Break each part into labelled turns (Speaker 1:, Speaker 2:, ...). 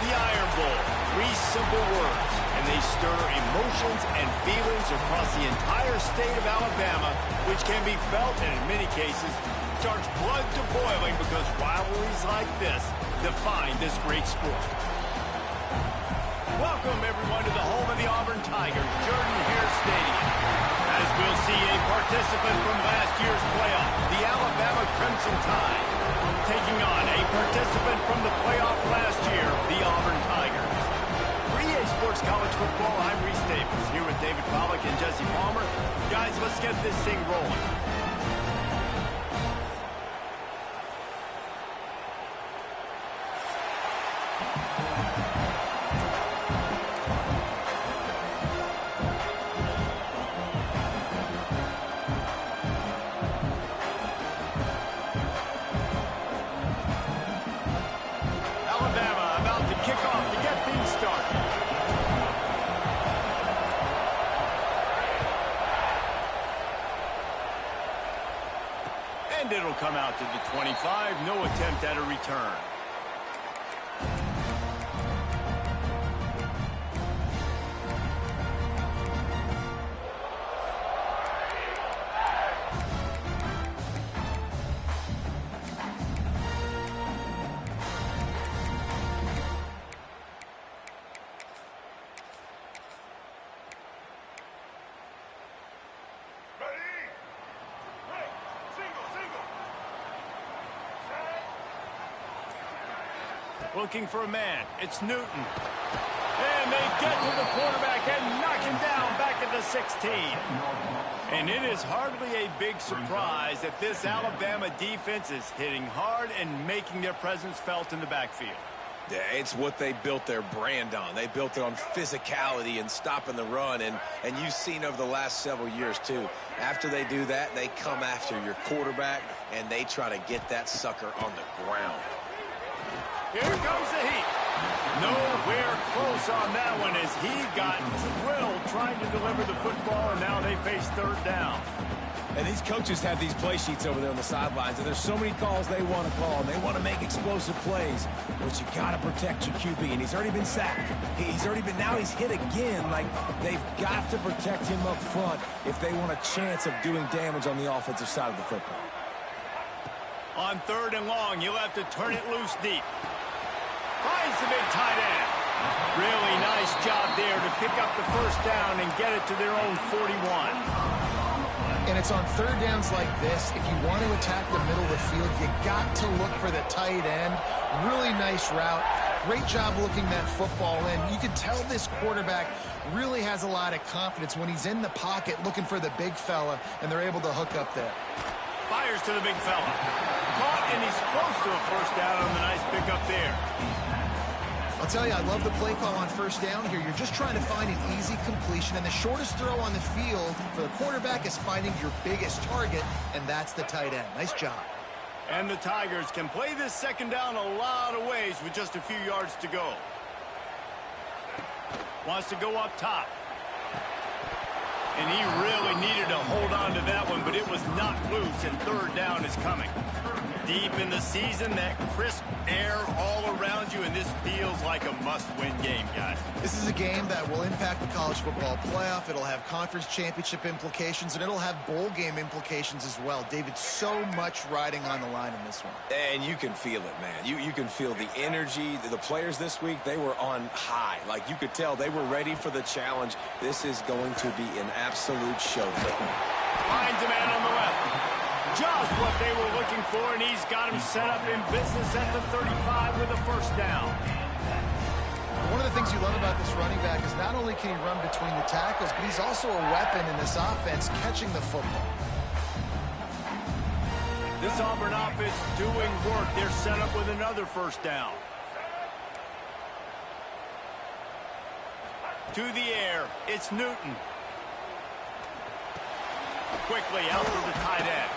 Speaker 1: The Iron Bowl, 3 simple words, and they stir emotions and feelings across the entire state of Alabama, which can be felt and in many cases starts blood to boiling because rivalries like this define this great sport. Welcome, everyone, to the home of the Auburn Tigers, Jordan-Hare Stadium. As we'll see a participant from last year's playoff, the Alabama Crimson Tide, taking on a participant from the playoff last year, the Auburn Tigers. For EA Sports College Football, I'm Reese Davis, here with David Pollack and Jesse Palmer. Guys, let's get this thing rolling. And it'll come out to the 25. No attempt at a return. Looking for a man. It's Newton. And they get to the quarterback and knock him down back at the 16. And it is hardly a big surprise that this Alabama defense is hitting hard and making their presence felt in the backfield.
Speaker 2: Yeah, it's what they built their brand on. They built it on physicality and stopping the run, and you've seen over the last several years, too. After they do that, they come after your quarterback, and they try to get that sucker on the ground.
Speaker 1: Here comes the heat. Nowhere close on that one as he got drilled trying to deliver the football, and now they face third down.
Speaker 3: And these coaches have these play sheets over there on the sidelines, and there's so many calls they want to call, and they want to make explosive plays. But you got to protect your QB, and he's already been sacked. Now he's hit again. Like, they've got to protect him up front if they want a chance of doing damage on the offensive side of the football.
Speaker 1: On third and long, you'll have to turn it loose deep. Finds the big tight end. Really nice job there to pick up the first down and get it to their own 41.
Speaker 4: And it's on third downs like this. If you want to attack the middle of the field, you got to look for the tight end. Really nice route. Great job looking that football in. You can tell this quarterback really has a lot of confidence when he's in the pocket looking for the big fella, and they're able to hook up there.
Speaker 1: Fires to the big fella. Caught, and he's close to a first down on the nice pickup there.
Speaker 4: I'll tell you, I love the play call on first down here. You're just trying to find an easy completion, and the shortest throw on the field for the quarterback is finding your biggest target, and that's the tight end. Nice job.
Speaker 1: And the Tigers can play this second down a lot of ways with just a few yards to go. Wants to go up top. And he really needed to hold on to that one, but it was knocked loose, and third down is coming. Deep in the season, that crisp air all around you, and this feels like a must-win game, guys.
Speaker 4: This is a game that will impact the college football playoff. It'll have conference championship implications, and it'll have bowl game implications as well. David, so much riding on the line in this one.
Speaker 2: And you can feel it, man. You can feel the energy. The players this week, they were on high. Like, you could tell they were ready for the challenge. This is going to be an absolute showdown.
Speaker 1: Finds a man on the left. Just what they were looking for, and he's got him set up in business at the 35 with a first down.
Speaker 4: One of the things you love about this running back is not only can he run between the tackles, but he's also a weapon in this offense catching the football.
Speaker 1: This Auburn offense doing work. They're set up with another first down. To the air, it's Newton. Quickly out to the tight end.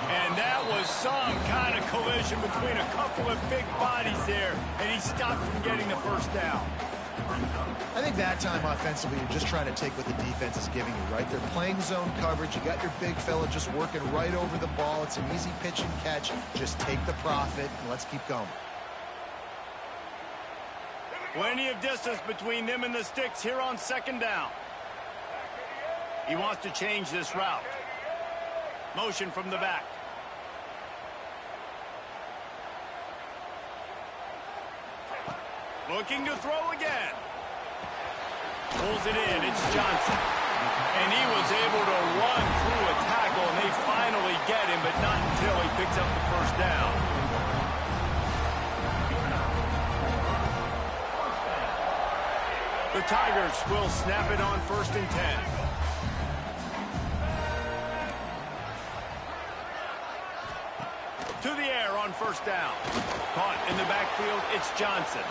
Speaker 1: And that was some kind of collision between a couple of big bodies there, and he stopped from getting the first down.
Speaker 4: I think that time offensively, you're just trying to take what the defense is giving you, right? They're playing zone coverage. You got your big fella just working right over the ball. It's an easy pitch and catch. Just take the profit, and let's keep going.
Speaker 1: Plenty of distance between them and the sticks here on second down. He wants to change this route. Motion from the back. Looking to throw again. Pulls it in. It's Johnson. And he was able to run through a tackle, and they finally get him, but not until he picks up the first down. The Tigers will snap it on 1st and 10. To the air on 1st down. Caught in the backfield, it's Johnson.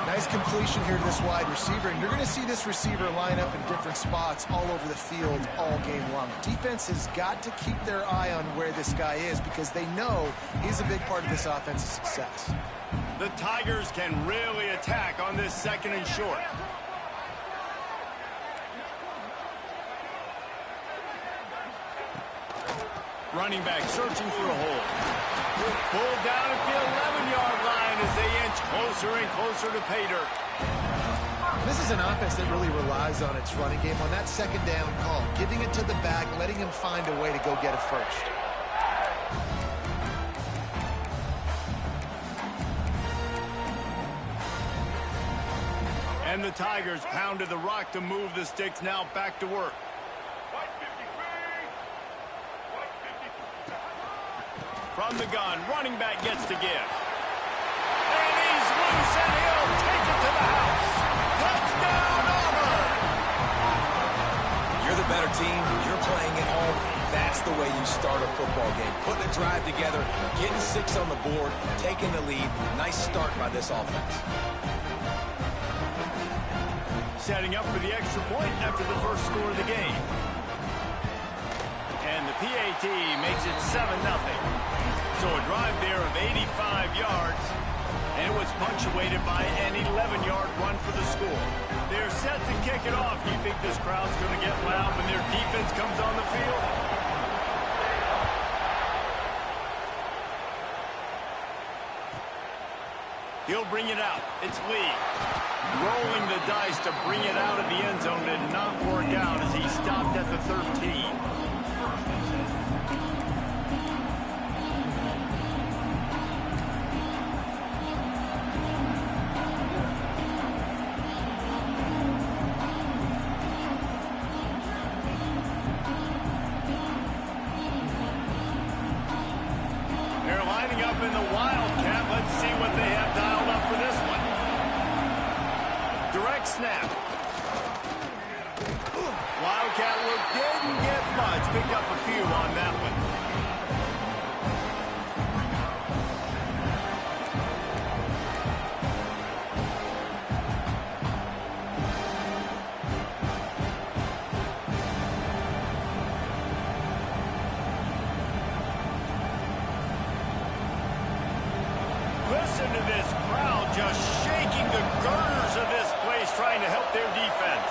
Speaker 4: Nice completion here to this wide receiver, and you're going to see this receiver line up in different spots all over the field all game long. Defense has got to keep their eye on where this guy is because they know he's a big part of this offense's success.
Speaker 1: The Tigers can really attack on this 2nd and short. Running back searching for a hole. Pulled down at the 11-yard line as they inch closer and closer to pay dirt.
Speaker 4: This is an offense that really relies on its running game on that 2nd down call, giving it to the back, letting him find a way to go get it first.
Speaker 1: And the Tigers pounded the rock to move the sticks, now back to work. From the gun, running back gets to give. And he's loose, and he'll take it to the house. Touchdown, Auburn!
Speaker 3: You're the better team. You're playing at home. That's the way you start a football game. Putting a drive together, getting 6 on the board, taking the lead. Nice start by this offense.
Speaker 1: Setting up for the extra point after the first score of the game. And the PAT makes it 7-0. So a drive there of 85 yards, and it was punctuated by an 11-yard run for the score. They're set to kick it off. Do you think this crowd's going to get loud when their defense comes on the field? He'll bring it out. It's Lee. Rolling the dice to bring it out of the end zone did not work out as he stopped at the 13. In the Wildcat, let's see what they have dialed up for this one. Direct snap. Wildcat look didn't get much. Picked up a few on that one. Listen to this crowd just shaking the girders of this place, trying to help their defense.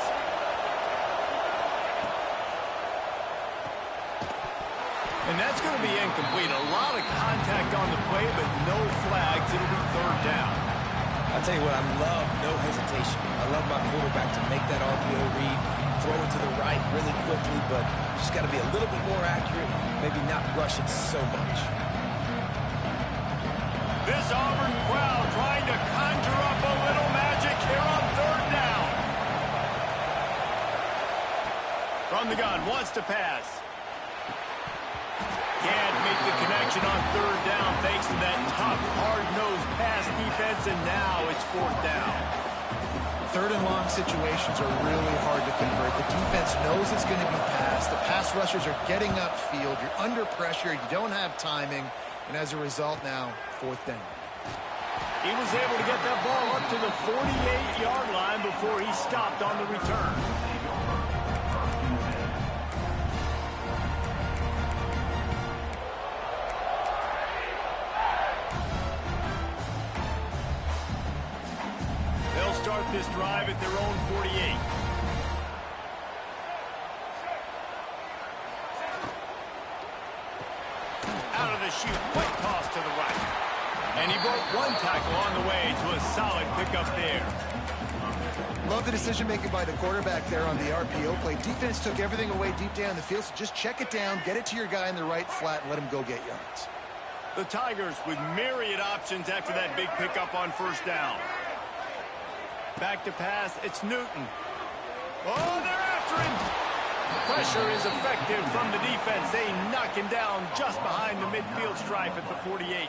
Speaker 1: And that's going to be incomplete. A lot of contact on the play, but no flags. It'll be 3rd down.
Speaker 3: I'll tell you what, I love no hesitation. I love my quarterback to make that RPO read, throw it to the right really quickly, but just got to be a little bit more accurate, maybe not rush it so much.
Speaker 1: This Auburn crowd trying to conjure up a little magic here on 3rd down. From the gun, wants to pass. Can't make the connection on 3rd down thanks to that tough, hard-nosed pass defense, and now it's 4th down.
Speaker 4: 3rd and long situations are really hard to convert. The defense knows it's going to be passed. The pass rushers are getting upfield. You're under pressure. You don't have timing. And as a result now, 4th down.
Speaker 1: He was able to get that ball up to the 48-yard line before he stopped on the return. They'll start this drive at their own 48. Out of the chute, quick toss to the right. And he broke one tackle on the way to a solid pickup there.
Speaker 4: Love the decision-making by the quarterback there on the RPO play. Defense took everything away deep down the field, so just check it down, get it to your guy in the right flat, and let him go get yards.
Speaker 1: The Tigers with myriad options after that big pickup on first down. Back to pass, it's Newton. Oh, they're after him! Pressure is effective from the defense. They knock him down just behind the midfield stripe at the 48.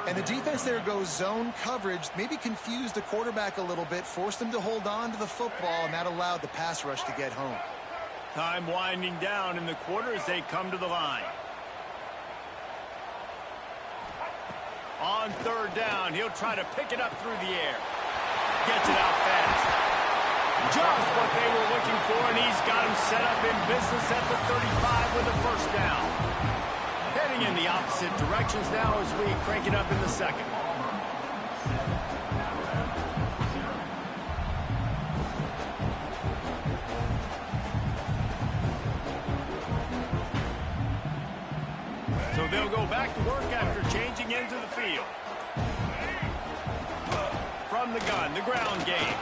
Speaker 4: And the defense there goes zone coverage, maybe confused the quarterback a little bit, forced him to hold on to the football, and that allowed the pass rush to get home.
Speaker 1: Time winding down in the quarter as they come to the line. On third down, he'll try to pick it up through the air. Gets it out fast. Just what they were looking for, and he's got him set up in business at the 35 with a first down. Heading in the opposite directions now as we crank it up in the second. So they'll go back to work after changing into the field. From the gun, the ground game.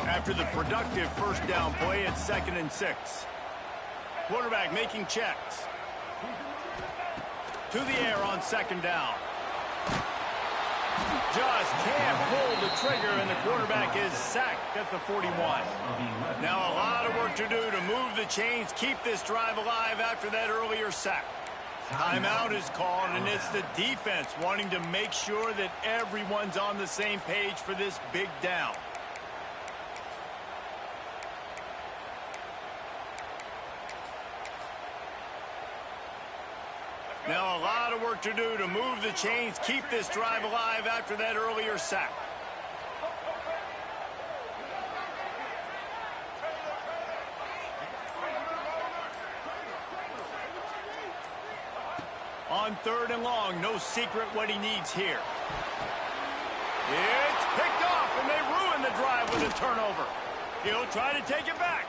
Speaker 1: After the productive first down play, it's 2nd and 6. Quarterback making checks. To the air on 2nd down. Just can't pull the trigger, and the quarterback is sacked at the 41. Now a lot of work to do to move the chains, keep this drive alive after that earlier sack. Timeout is called, and it's the defense wanting to make sure that everyone's on the same page for this big down. Now a lot of work to do to move the chains, keep this drive alive after that earlier sack. On 3rd and long, no secret what he needs here. It's picked off, and they ruin the drive with a turnover. He'll try to take it back.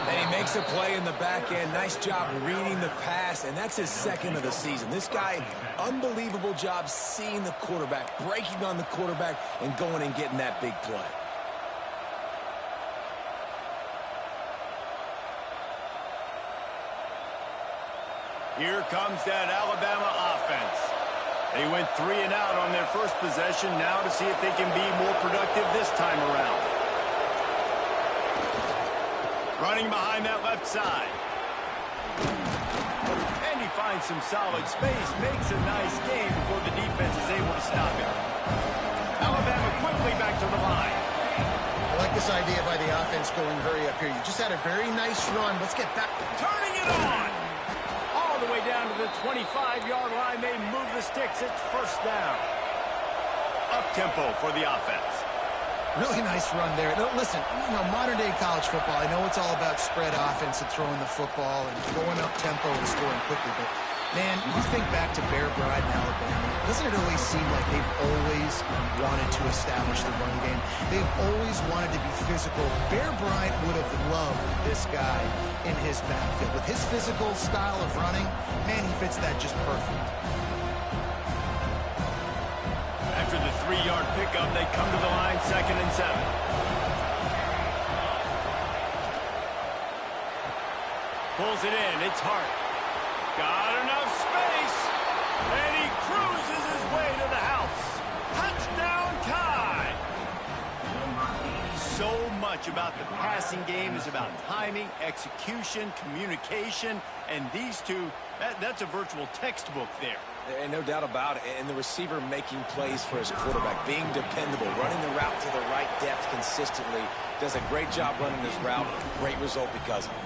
Speaker 3: And he makes a play in the back end. Nice job reading the pass, and that's his 2nd of the season. This guy, unbelievable job seeing the quarterback, breaking on the quarterback, and going and getting that big play.
Speaker 1: Here comes that Alabama offense. They went 3 and out on their first possession, now to see if they can be more productive this time around. Running behind that left side. And he finds some solid space, makes a nice game before the defense is able to stop him. Alabama quickly back to the line.
Speaker 4: I like this idea by the offense going hurry up here. You just had a very nice run. Let's get back.
Speaker 1: Turning it on. All the way down to the 25-yard line. They move the sticks. It's first down. Up-tempo for the offense.
Speaker 4: Really nice run there. No, listen, modern-day college football, I know it's all about spread offense and throwing the football and going up-tempo and scoring quickly, but, man, you think back to Bear Bryant in Alabama, doesn't it always seem like they've always wanted to establish the run game? They've always wanted to be physical. Bear Bryant would have loved this guy in his backfield. With his physical style of running, man, he fits that just perfect.
Speaker 1: After the 3-yard pickup, they come to the line, 2nd and 7. Pulls it in, it's Hart. Got enough space, and he cruises his way to the house. Touchdown tie! So much about the passing game is about timing, execution, communication, and these two, that's a virtual textbook there.
Speaker 3: And no doubt about it. And the receiver making plays for his quarterback, being dependable, running the route to the right depth consistently. Does a great job running this route. Great result because of it.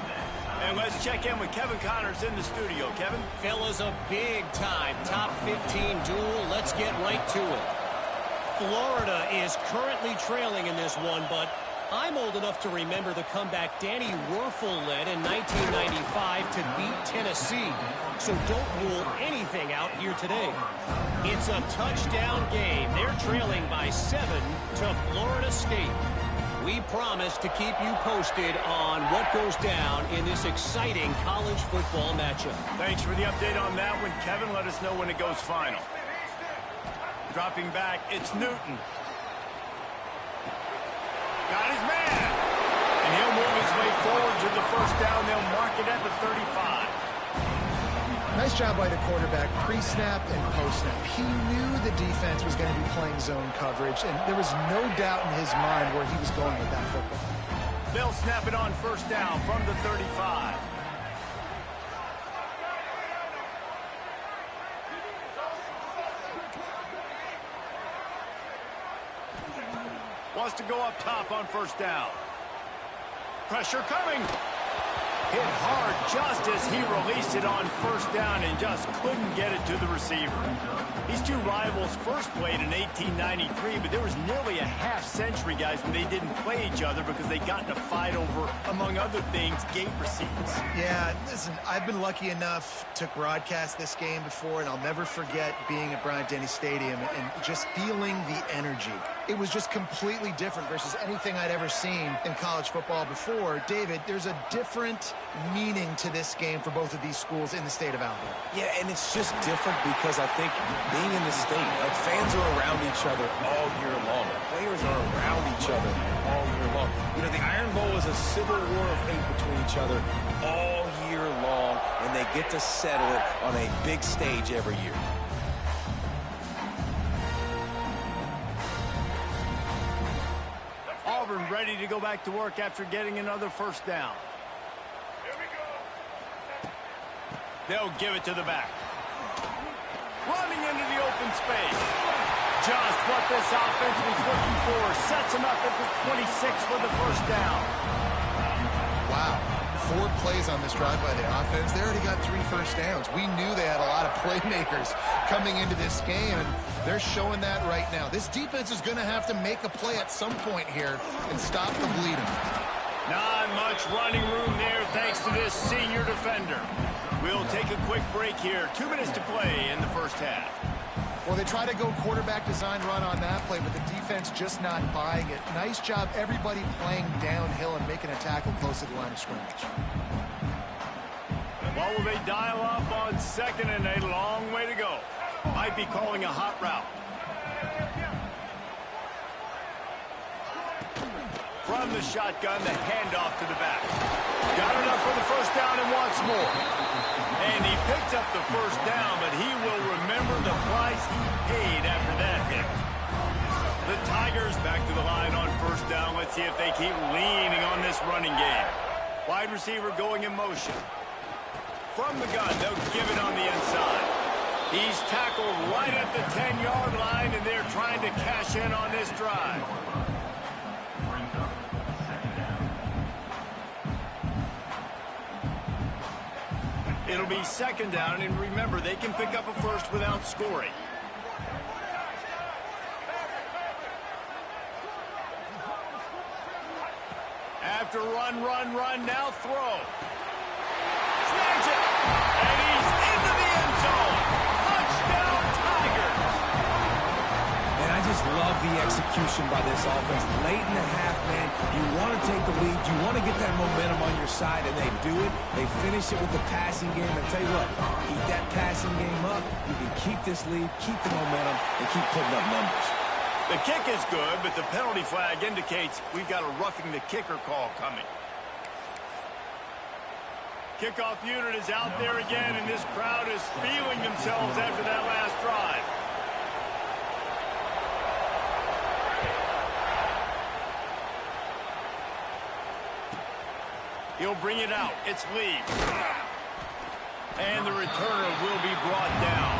Speaker 1: And let's check in with Kevin Connors in the studio. Kevin?
Speaker 5: Fellas, a big-time top 15 duel. Let's get right to it. Florida is currently trailing in this one, but I'm old enough to remember the comeback Danny Wuerffel led in 1995 to beat Tennessee. So don't rule anything out here today. It's a touchdown game. They're trailing by 7 to Florida State. We promise to keep you posted on what goes down in this exciting college football matchup.
Speaker 1: Thanks for the update on that one, Kevin. Let us know when it goes final. Dropping back, it's Newton. Got his man. And he'll move his way forward to the first down. They'll mark it at the 35.
Speaker 4: Nice job by the quarterback, pre-snap and post-snap. He knew the defense was going to be playing zone coverage, and there was no doubt in his mind where he was going with that football.
Speaker 1: They'll snap it on first down from the 35. Wants to go up top on first down. Pressure coming. Hit hard just as he released it on first down and just couldn't get it to the receiver. These two rivals first played in 1893, but there was nearly a half-century, guys, when they didn't play each other because they got in a fight over, among other things, gate receipts.
Speaker 4: Yeah, listen, I've been lucky enough to broadcast this game before, and I'll never forget being at Bryant-Denny Stadium and just feeling the energy. It was just completely different versus anything I'd ever seen in college football before. David, there's a different meaning to this game for both of these schools in the state of Alabama.
Speaker 3: Yeah, and it's just different because I think being in the state, like fans are around each other all year long. Players are around each other all year long. You know, the Iron Bowl is a civil war of hate between each other all year long, and they get to settle it on a big stage every year.
Speaker 1: Auburn ready to go back to work after getting another first down. They'll give it to the back. Running into the open space. Just what this offense was looking for. Sets him up at the 26 for the first down.
Speaker 4: Wow. 4 plays on this drive by the offense. They already got 3 first downs. We knew they had a lot of playmakers coming into this game, and they're showing that right now. This defense is going to have to make a play at some point here and stop the bleeding.
Speaker 1: Not much running room there thanks to this senior defender. We'll take a quick break here. 2 minutes to play in the first half.
Speaker 4: Well, they try to go quarterback design run on that play, but the defense just not buying it. Nice job, everybody playing downhill and making a tackle close to the line of scrimmage.
Speaker 1: Well, will they dial up on second and a long way to go? Might be calling a hot route. From the shotgun, the handoff to the back. Got enough for the first down and wants more. And he picked up the first down, but he will remember the price he paid after that hit. The Tigers back to the line on first down. Let's see if they keep leaning on this running game. Wide receiver going in motion. From the gun, they'll give it on the inside. He's tackled right at the 10-yard line, and they're trying to cash in on this drive. It'll be second down, and remember, they can pick up a first without scoring. After run, now throw. Snags it, and he's into the end zone. Touchdown, Tigers.
Speaker 3: And I just love the execution by this offense. Late in the half, man, you want to take the lead. You want to get that momentum on your side, and they do it. They finish it with the passing game. And tell you what, keep that passing game up. You can keep this lead, keep the momentum, and keep putting up numbers.
Speaker 1: The kick is good, but the penalty flag indicates we've got a roughing the kicker call coming. Kickoff unit is out there again, and this crowd is feeling themselves after that last drive. He'll bring it out. It's Lee. And the returner will be brought down.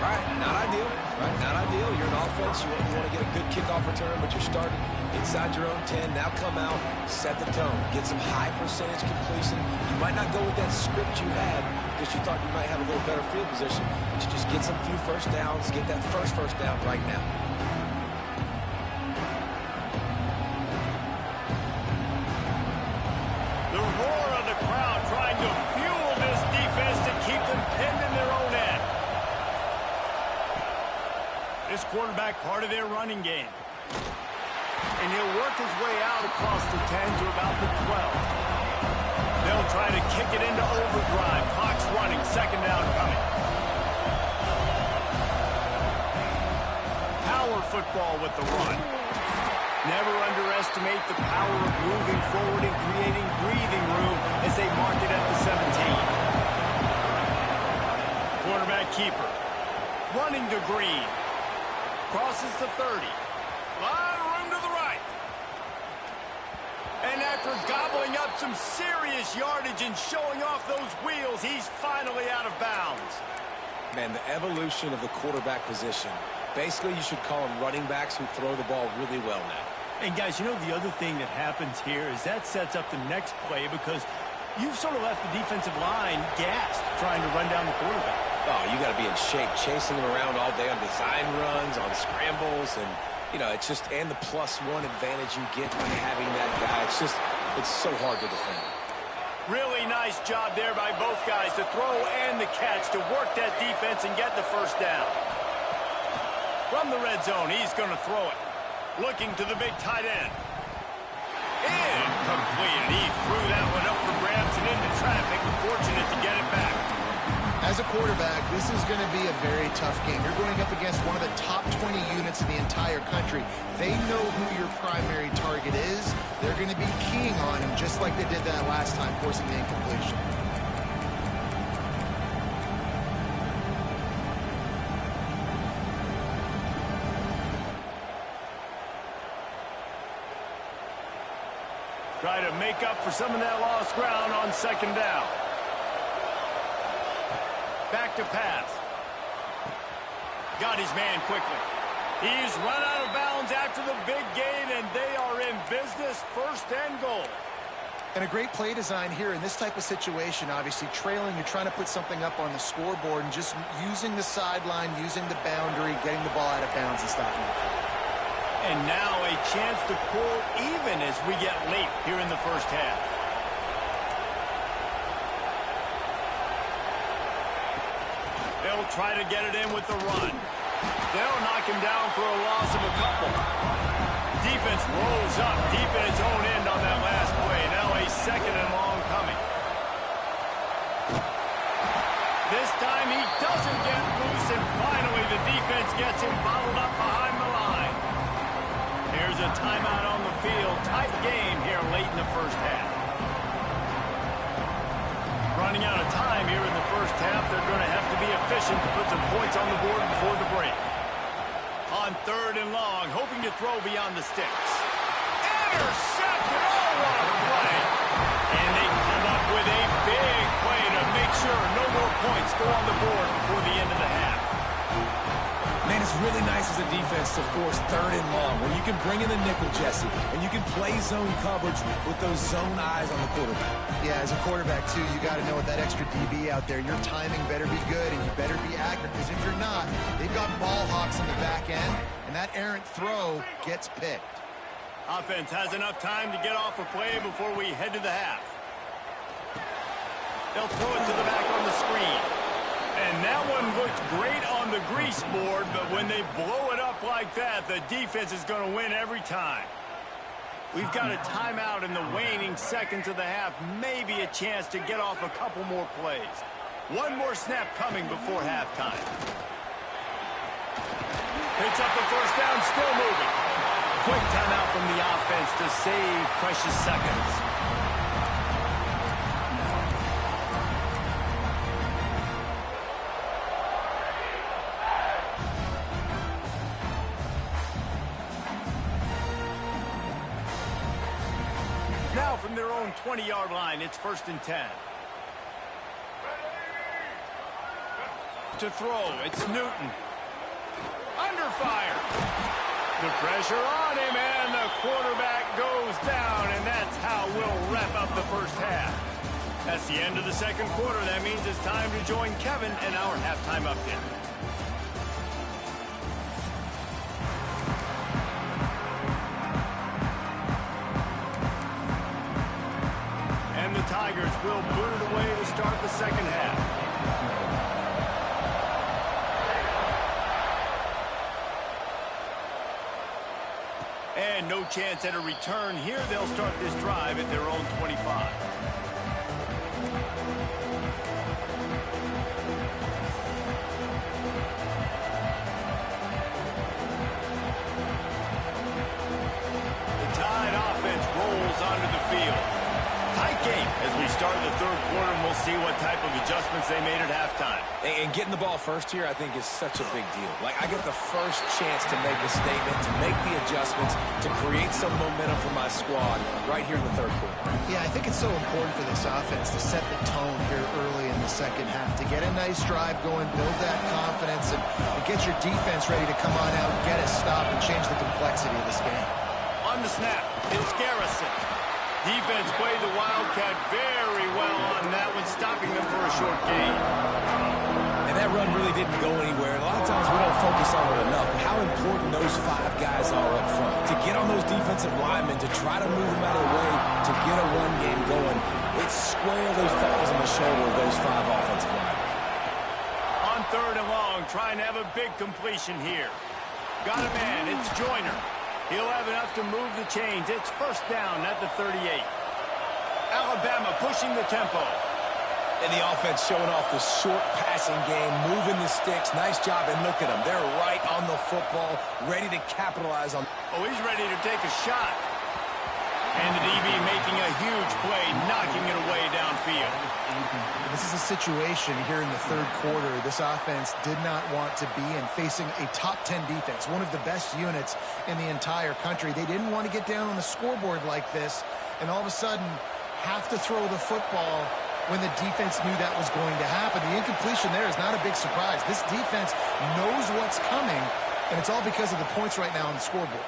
Speaker 2: Right, not ideal. Right, not ideal. You're an offense. You want to get a good kickoff return, but you're starting inside your own 10. Now come out, set the tone. Get some high percentage completion. You might not go with that script you had because you thought you might have a little better field position, but you just get some few first downs, get that first down right now.
Speaker 1: this quarterback part of their running game. And he'll work his way out across the 10 to about the 12. They'll try to kick it into overdrive. Clock's running. Second down coming. Power football with the run. Never underestimate the power of moving forward and creating breathing room as they mark it at the 17. Quarterback keeper. Running to Green. Crosses the 30. Lot of room to the right. And after gobbling up some serious yardage and showing off those wheels, he's finally out of bounds.
Speaker 3: Man, the evolution of the quarterback position. Basically, you should call them running backs who throw the ball really well now.
Speaker 1: And guys, you know the other thing that happens here is that sets up the next play because you've sort of left the defensive line gassed trying to run down the quarterback.
Speaker 3: Oh, you got to be in shape, chasing him around all day on design runs, on scrambles, and, you know, it's just, and the +1 advantage you get by having that guy. It's so hard to defend.
Speaker 1: Really nice job there by both guys, the throw and the catch, to work that defense and get the first down. From the red zone, he's going to throw it. Looking to the big tight end. Incomplete. He threw that one up for grabs and into traffic. Fortunate to get it back.
Speaker 4: As a quarterback, this is going to be a very tough game. You're going up against one of the top 20 units in the entire country. They know who your primary target is. They're going to be keying on him just like they did that last time, forcing the incompletion.
Speaker 1: Try to make up for some of that lost ground on second down. Back to pass. Got his man quickly. He's run out of bounds after the big gain, and they are in business, first and goal.
Speaker 4: And a great play design here in this type of situation. Obviously trailing, you're trying to put something up on the scoreboard and just using the sideline, using the boundary, getting the ball out of bounds and stopping it.
Speaker 1: And now a chance to pull even as we get late here in the first half. They'll try to get it in with the run. They'll knock him down for a loss of a couple. Defense rolls up deep in its own end on that last play. Now a second and long coming. This time he doesn't get loose, and finally the defense gets him bottled up behind the line. Here's a timeout on the field. Tight game here late in the first half. Running out of time here in the first half. They're going to have to be efficient to put some points on the board before the break. On third and long, hoping to throw beyond the sticks. Intercepted! Oh, what a play! And they come up with a big play to make sure no more points go on the board before the end of the half.
Speaker 3: Man, it's really nice as a defense to force third and long, where you can bring in the nickel, Jesse, and you can play zone coverage with those zone eyes on the quarterback.
Speaker 4: Yeah, as a quarterback, too, you got to know with that extra DB out there, your timing better be good and you better be accurate, because if you're not, they've got ball hawks in the back end, and that errant throw gets picked.
Speaker 1: Offense has enough time to get off a play before we head to the half. They'll throw it to the back on the screen. And that one looked great on the grease board, but when they blow it up like that, the defense is going to win every time. We've got a timeout in the waning seconds of the half, maybe a chance to get off a couple more plays. One more snap coming before halftime. Picks up the first down, still moving. Quick timeout from the offense to save precious seconds. Now from their own 20-yard line, it's 1st and 10. To throw, it's Newton. Under fire. The pressure on him, and the quarterback goes down, and that's how we'll wrap up the first half. That's the end of the second quarter. That means it's time to join Kevin and our halftime update. And the Tigers will boot it away to start the second half. And no chance at a return here. They'll start this drive at their own 25. Onto the field. Tight game as we start the third quarter, and we'll see what type of adjustments they made at halftime.
Speaker 3: And getting the ball first here, I think, is such a big deal. Like, I get the first chance to make a statement, to make the adjustments, to create some momentum for my squad right here in the third quarter.
Speaker 4: Yeah, I think it's so important for this offense to set the tone here early in the second half, to get a nice drive going, build that confidence, and get your defense ready to come on out, get a stop, and change the complexity of this game.
Speaker 1: On the snap, it's Garrison. Defense played the Wildcat very well on that one, stopping them for a short gain.
Speaker 3: And that run really didn't go anywhere. A lot of times we don't focus on it enough. How important those 5 guys are up front. To get on those defensive linemen, to try to move them out of the way, to get a run game going. It squarely falls on the shoulder of those 5 offensive linemen.
Speaker 1: On third and long, trying to have a big completion here. Got a man, it's Joyner. He'll have enough to move the chains. It's first down at the 38. Alabama pushing the tempo.
Speaker 3: And the offense showing off the short passing game, moving the sticks. Nice job, and look at them. They're right on the football, ready to capitalize on.
Speaker 1: Oh, he's ready to take a shot. And the DB making a huge play, knocking it away downfield.
Speaker 4: This is a situation here in the third quarter this offense did not want to be in, facing a top 10 defense, one of the best units in the entire country. They didn't want to get down on the scoreboard like this and all of a sudden have to throw the football when the defense knew that was going to happen. The incompletion there is not a big surprise. This defense knows what's coming, and it's all because of the points right now on the scoreboard.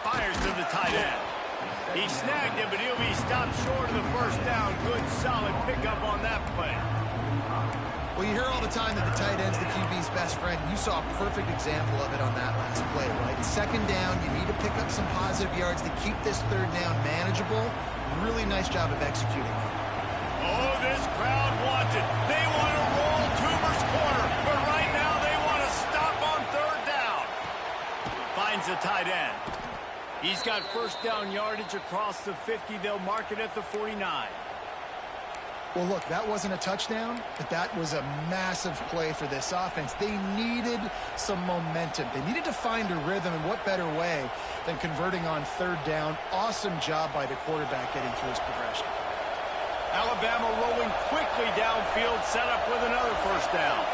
Speaker 1: Fires to the tight end. He snagged it, but he'll be stopped short of the first down. Good, solid pickup on that play.
Speaker 4: Well, you hear all the time that the tight end's the QB's best friend. You saw a perfect example of it on that last play, right? Second down, you need to pick up some positive yards to keep this third down manageable. Really nice job of executing.
Speaker 1: Oh, this crowd wants it. They want to roll Toomer's corner, but right now they want to stop on third down. Finds the tight end. He's got first down yardage across the 50. They'll mark it at the 49.
Speaker 4: Well, look, that wasn't a touchdown, but that was a massive play for this offense. They needed some momentum. They needed to find a rhythm, and what better way than converting on third down. Awesome job by the quarterback getting through his progression.
Speaker 1: Alabama rolling quickly downfield, set up with another first down.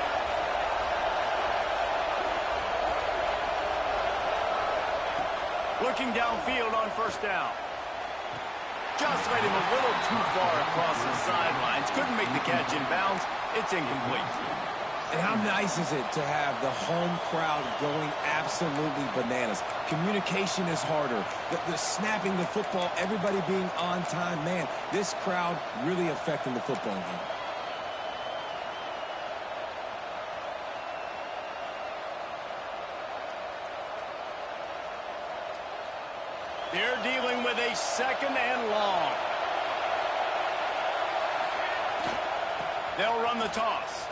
Speaker 1: Looking downfield on first down. Just led him a little too far across the sidelines. Couldn't make the catch in bounds. It's incomplete.
Speaker 3: And how nice is it to have the home crowd going absolutely bananas? Communication is harder. The snapping the football, everybody being on time. Man, this crowd really affecting the football game.
Speaker 1: They're dealing with a second and long. They'll run the toss.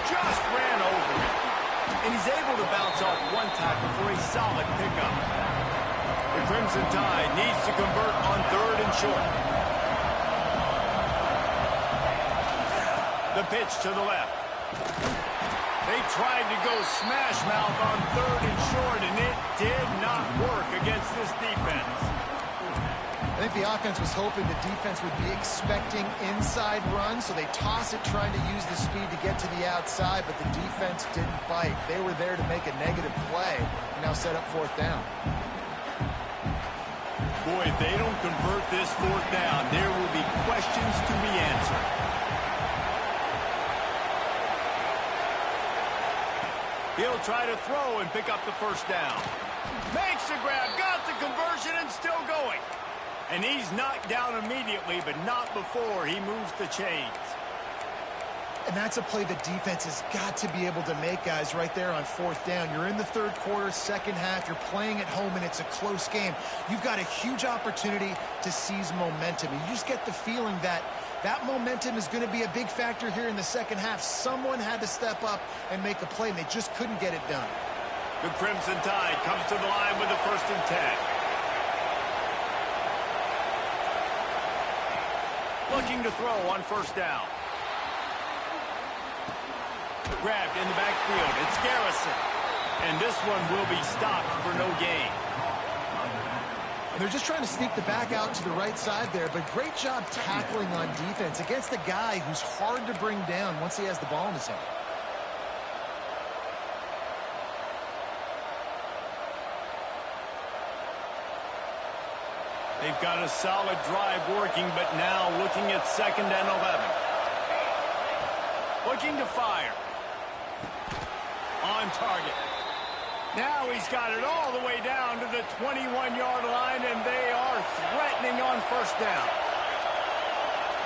Speaker 1: Just ran over him. And he's able to bounce off one tackle for a solid pickup. The Crimson Tide needs to convert on third and short. The pitch to the left. They tried to go smash mouth on third and short, and it did not work against this defense.
Speaker 4: I think the offense was hoping the defense would be expecting inside runs, so they toss it trying to use the speed to get to the outside, but the defense didn't bite. They were there to make a negative play and now set up fourth down.
Speaker 1: Boy, if they don't convert this fourth down, there will be questions to be answered. He'll try to throw and pick up the first down. Makes the grab, got the conversion, and still going. And he's knocked down immediately, but not before he moves the chains.
Speaker 4: And that's a play the defense has got to be able to make, guys, right there on fourth down. You're in the third quarter, second half. You're playing at home, and it's a close game. You've got a huge opportunity to seize momentum. And you just get the feeling that that momentum is going to be a big factor here in the second half. Someone had to step up and make a play, and they just couldn't get it done.
Speaker 1: The Crimson Tide comes to the line with a 1st and 10. Looking to throw on 1st down. Grabbed in the backfield. It's Garrison. And this one will be stopped for no gain.
Speaker 4: They're just trying to sneak the back out to the right side there, but great job tackling on defense against a guy who's hard to bring down once he has the ball in his hand.
Speaker 1: They've got a solid drive working, but now looking at 2nd and 11. Looking to fire. On target. Now he's got it all the way down to the 21-yard line, and they are threatening on 1st down.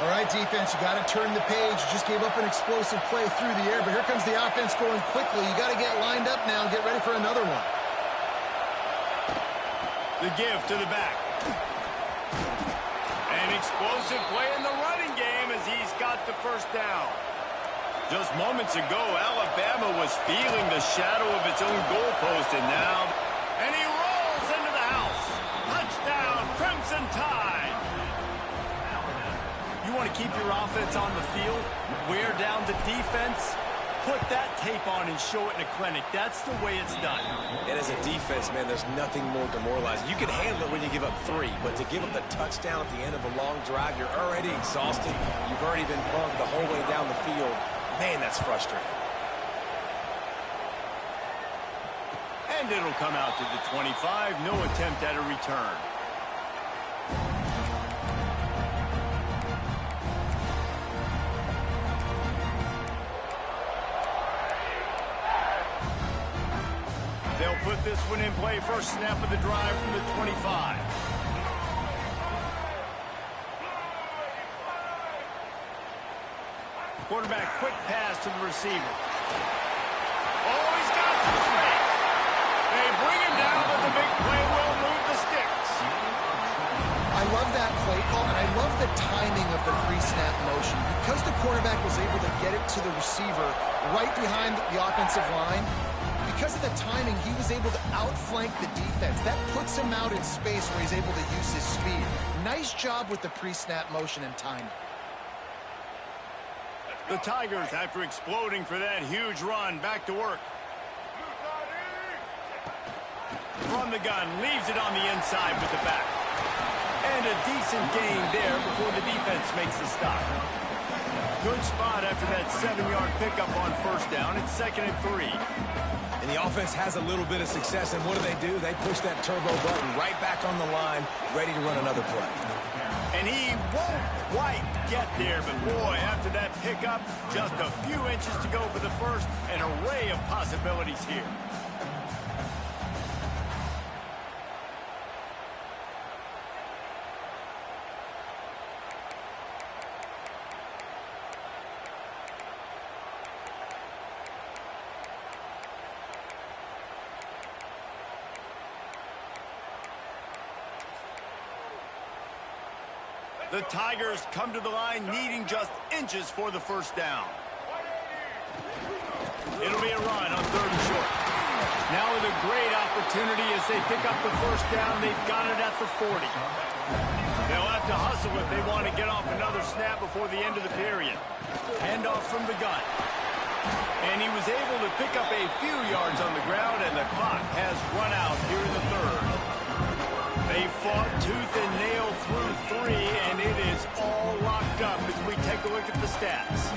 Speaker 4: All right, defense, you got to turn the page. You just gave up an explosive play through the air, but here comes the offense going quickly. You got to get lined up now and get ready for another one.
Speaker 1: The give to the back. An explosive play in the running game as he's got the 1st down. Just moments ago, Alabama was feeling the shadow of its own goalpost, and now... And he rolls into the house. Touchdown, Crimson Tide. You want to keep your offense on the field? Wear down the defense? Put that tape on and show it in a clinic. That's the way it's done.
Speaker 2: And as a defense, man, there's nothing more demoralizing. You can handle it when you give up 3, but to give up the touchdown at the end of a long drive, you're already exhausted. You've already been bugged the whole way down the field. Man, that's frustrating.
Speaker 1: And it'll come out to the 25. No attempt at a return. They'll put this one in play. 1st snap of the drive from the 25. Quarterback, quick pass to the receiver. Oh, he's got some space. They bring him down, but the big play will move the sticks.
Speaker 4: I love that play call, and I love the timing of the pre-snap motion. Because the quarterback was able to get it to the receiver right behind the offensive line, because of the timing, he was able to outflank the defense. That puts him out in space where he's able to use his speed. Nice job with the pre-snap motion and timing.
Speaker 1: The Tigers, after exploding for that huge run, back to work. From the gun, leaves it on the inside with the back. And a decent gain there before the defense makes the stop. Good spot after that 7-yard pickup on 1st down. It's 2nd and 3.
Speaker 3: And the offense has a little bit of success, and what do? They push that turbo button right back on the line, ready to run another play.
Speaker 1: And he won't quite get there, but boy, after that pickup, just a few inches to go for the 1st. An array of possibilities here. The Tigers come to the line needing just inches for the 1st down. It'll be a run on 3rd and short. Now with a great opportunity as they pick up the 1st down. They've got it at the 40. They'll have to hustle if they want to get off another snap before the end of the period. Handoff from the gun. And he was able to pick up a few yards on the ground, and the clock has run out here in the 3rd. They fought tooth and nail through 3, and it is all locked up as we take a look at the stats.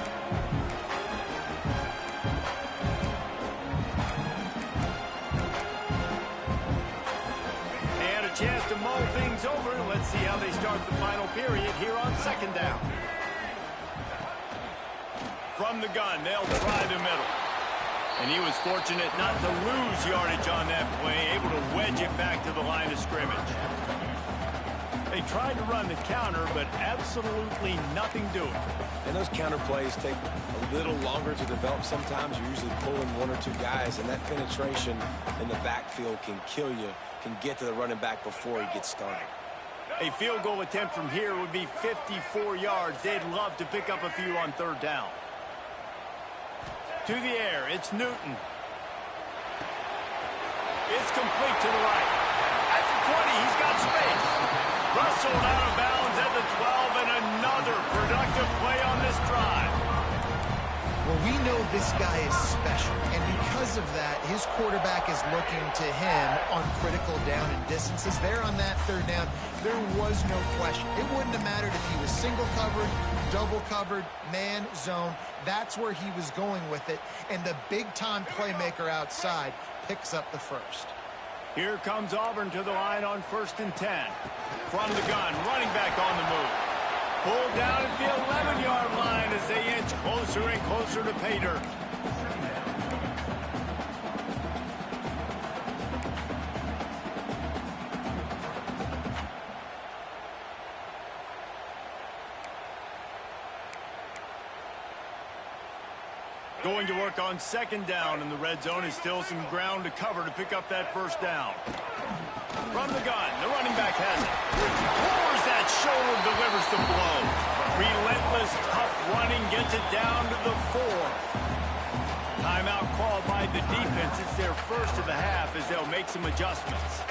Speaker 1: And a chance to mull things over. Let's see how they start the final period here on 2nd down. From the gun, they'll try the middle. And he was fortunate not to lose yardage on that play, able to wedge it back to the line of scrimmage. They tried to run the counter, but absolutely nothing doing.
Speaker 2: And those counter plays take a little longer to develop sometimes. You're usually pulling 1 or 2 guys, and that penetration in the backfield can kill you, can get to the running back before he gets started.
Speaker 1: A field goal attempt from here would be 54 yards. They'd love to pick up a few on 3rd down. To the air, it's Newton. It's complete to the right. At the 20, he's got space. Wrestled out of bounds at the 12, and another productive play on this drive.
Speaker 4: Well, we know this guy is special, and because of that, his quarterback is looking to him on critical down and distances. There on that third down, there was no question. It wouldn't have mattered if he was single covered, double covered, man, zone. That's where he was going with it, and the big-time playmaker outside picks up the first.
Speaker 1: Here comes Auburn to the line on 1st and 10. From the gun, running back on the move. Pulled down at the 11-yard line as they inch closer and closer to pay dirt. Going to work on 2nd down, and the red zone is still some ground to cover to pick up that 1st down. From the gun, the running back has it. Pours that shoulder, delivers the blow. Relentless, tough running gets it down to the 4. Timeout called by the defense. It's their first of the half as they'll make some adjustments.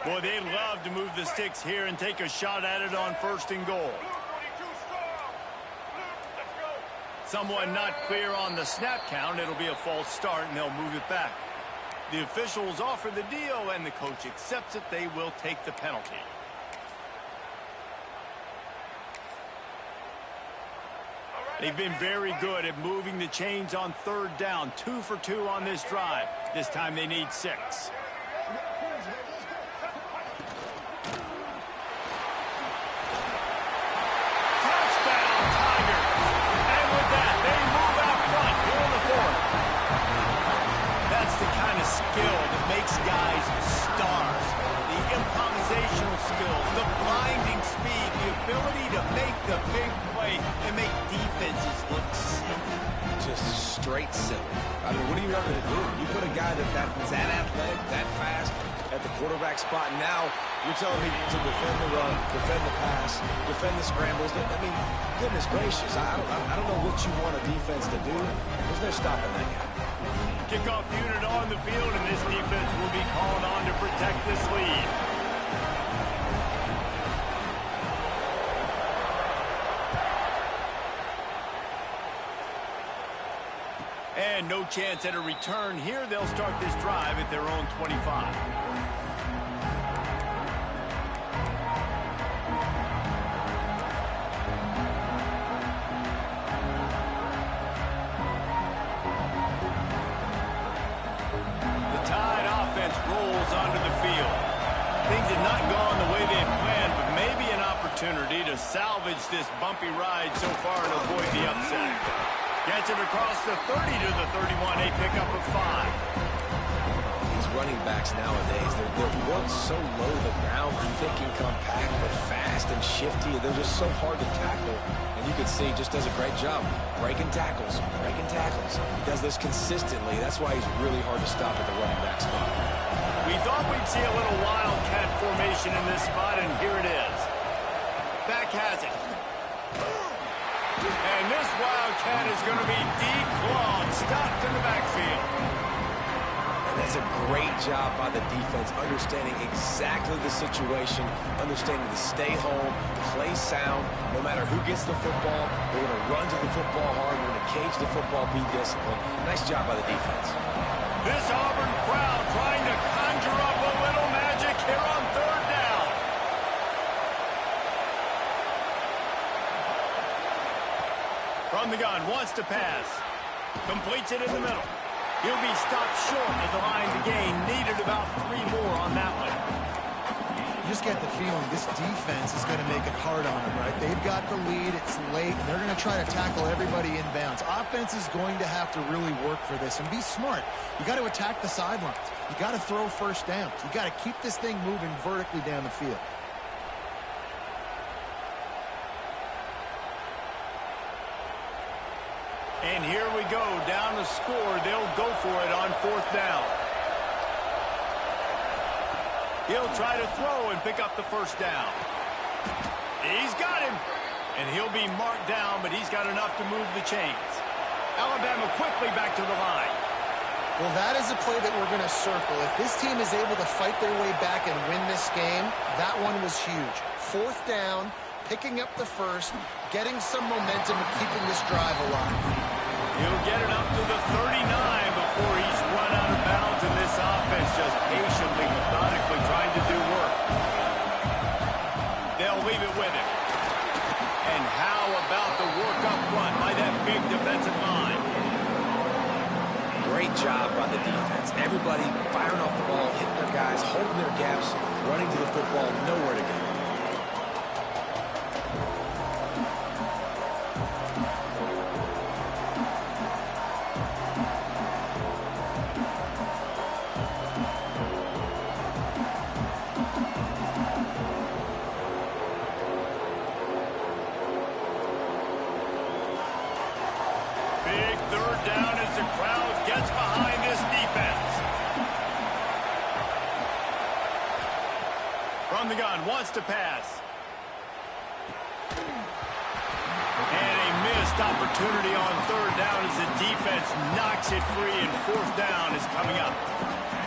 Speaker 1: Boy, they'd love to move the sticks here and take a shot at it on 1st and goal. Someone not clear on the snap count. It'll be a false start, and they'll move it back. The officials offer the deal, and the coach accepts it. They will take the penalty. They've been very good at moving the chains on 3rd down. 2 for 2 on this drive. This time they need 6. Guys stars. The improvisational skills, the blinding speed, the ability to make the big play and make defenses look silly.
Speaker 2: Just straight silly. I mean, what are you ever to do? You put a guy that's that athletic, that fast at the quarterback spot. Now you're telling me to defend the run, defend the pass, defend the scrambles. I mean, goodness gracious, I don't know what you want a defense to do. There's no stopping that guy.
Speaker 1: Kickoff unit on the field, and this defense will be called on to protect this lead. And no chance at a return here. They'll start this drive at their own 25. To salvage this bumpy ride so far and avoid the upset. Gets it across the 30 to the 31, a pickup of 5.
Speaker 2: These running backs nowadays, they're built so low to the ground, thick and compact, but fast and shifty. They're just so hard to tackle. And you can see he just does a great job breaking tackles, breaking tackles. He does this consistently. That's why he's really hard to stop at the running back spot.
Speaker 1: We thought we'd see a little wildcat formation in this spot, and here it is. Back has it. And this Wildcat is going to be declawed, stopped in the backfield.
Speaker 2: And that's a great job by the defense, understanding exactly the situation, understanding to stay home, play sound. No matter who gets the football, we're going to run to the football hard. We're going to cage the football, be disciplined. Nice job by the defense.
Speaker 1: This Auburn crowd trying to conjure up a little magic here on 3rd down. From the gun, wants to pass. Completes it in the middle. He'll be stopped short at the line to gain. Needed about 3 more on that one.
Speaker 4: You just get the feeling this defense is going to make it hard on them, right? They've got the lead. It's late. They're going to try to tackle everybody inbounds. Offense is going to have to really work for this and be smart. You got to attack the sidelines. You got to throw 1st downs. You got to keep this thing moving vertically down the field.
Speaker 1: And here we go, down the score. They'll go for it on 4th down. He'll try to throw and pick up the 1st down. He's got him. And he'll be marked down, but he's got enough to move the chains. Alabama quickly back to the line.
Speaker 4: Well, that is a play that we're going to circle. If this team is able to fight their way back and win this game, that one was huge. 4th down, picking up the 1st, getting some momentum and keeping this drive alive.
Speaker 1: He'll get it up to the 39 before he's run out of bounds, and this offense just patiently, methodically trying to do work. They'll leave it with him. And how about the work up front by that big defensive line?
Speaker 3: Great job by the defense. Everybody firing off the ball, hitting their guys, holding their gaps, running to the football, nowhere to go.
Speaker 1: Big 3rd down as the crowd gets behind this defense. From the gun, wants to pass. And a missed opportunity on 3rd down as the defense knocks it free, and 4th down is coming up.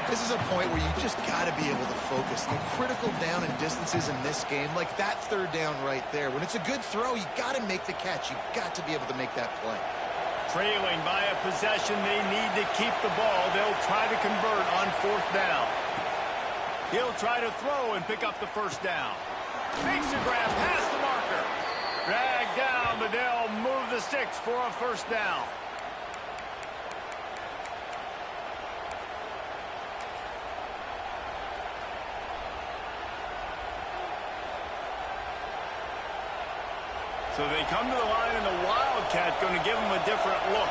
Speaker 4: This is a point where you just got to be able to focus. The critical down and distances in this game, like that 3rd down right there. When it's a good throw, you got to make the catch. You got to be able to make that play.
Speaker 1: Trailing by a possession, they need to keep the ball. They'll try to convert on 4th down. He'll try to throw and pick up the 1st down. Makes a grab past the marker. Dragged down, but they'll move the sticks for a 1st down. So they come to the line, and the Wildcat going to give them a different look.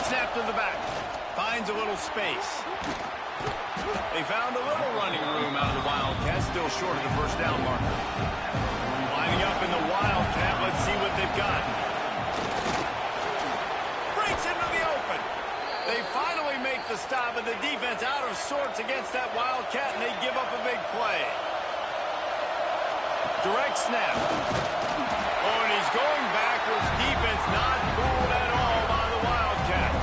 Speaker 1: Snap to the back. Finds a little space. They found a little running room out of the Wildcat, still short of the 1st down marker. Lining up in the Wildcat. Let's see what they've got. Breaks into the open. They finally make the stop, and the defense out of sorts against that Wildcat, and they give up a big play. Direct snap. Oh, and he's going backwards. Defense not fooled at all by the Wildcat.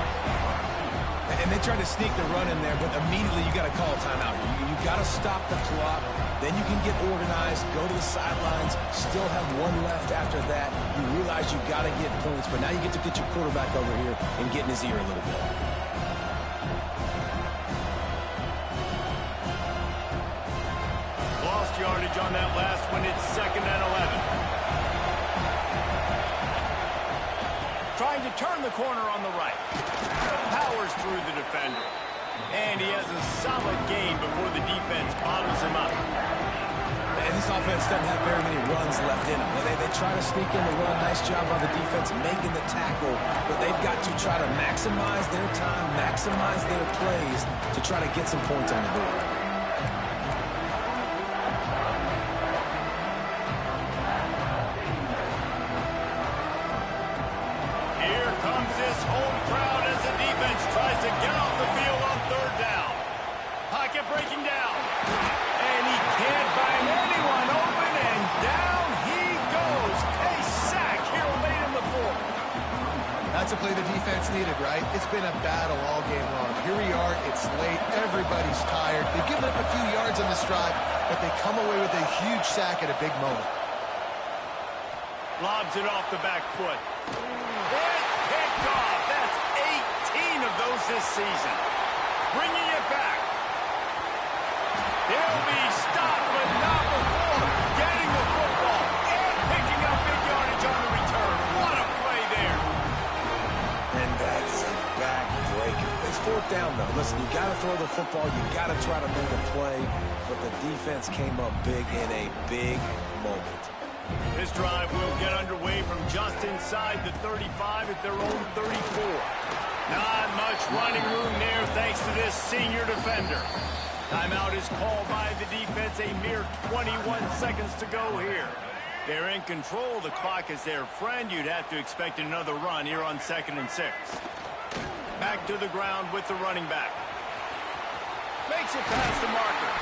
Speaker 3: And they tried to sneak the run in there, but immediately you got to call a timeout. You got to stop the clock. Then you can get organized, go to the sidelines, still have one left after that. You realize you got to get points, but now you get to get your quarterback over here and get in his ear a little bit.
Speaker 1: Lost yardage on that last one. It's 2nd and 11. Trying to turn the corner on the right. Powers through the defender. And he has a solid gain before the defense bottles him up.
Speaker 3: And this offense doesn't have very many runs left in them. They try to sneak in the run. Nice job by the defense making the tackle. But they've got to try to maximize their time, maximize their plays to try to get some points on the board.
Speaker 1: This home crowd as the defense tries to get off the field on 3rd down. Pocket breaking down. And he can't find anyone open, and down he goes. A sack here late in the 4th.
Speaker 4: That's a play the defense needed, right? It's been a battle all game long. Here we are. It's late. Everybody's tired. They've given up a few yards on this drive, but they come away with a huge sack at a big moment.
Speaker 1: Lobs it off the back foot. Picked off. That's 18 of those this season. Bringing it back. He'll be stopped, but not before getting the football and picking up big yardage on the return. What a play there.
Speaker 3: And that's a back-breaker. It's 4th down, though. Listen, you got to throw the football. You got to try to make a play. But the defense came up big in a big moment.
Speaker 1: This drive will get underway from just inside the 35 at their own 34. Not much running room there thanks to this senior defender. Timeout is called by the defense. A mere 21 seconds to go here. They're in control. The clock is their friend. You'd have to expect another run here on 2nd and 6. Back to the ground with the running back. Makes it past the marker.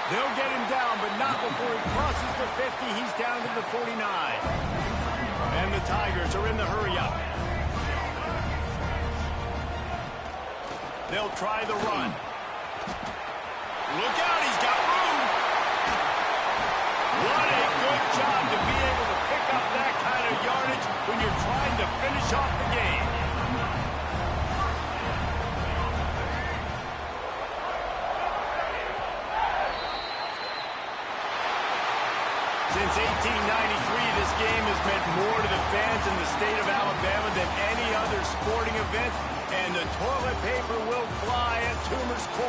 Speaker 1: They'll get him down, but not before he crosses the 50. He's down to the 49. And the Tigers are in the hurry-up. They'll try the run. Look out, he's got room. What a good job to be able to pick up that kind of yardage when you're trying to finish off the game. Since 1893, this game has meant more to the fans in the state of Alabama than any other sporting event, and the toilet paper will fly at Toomer's Corner.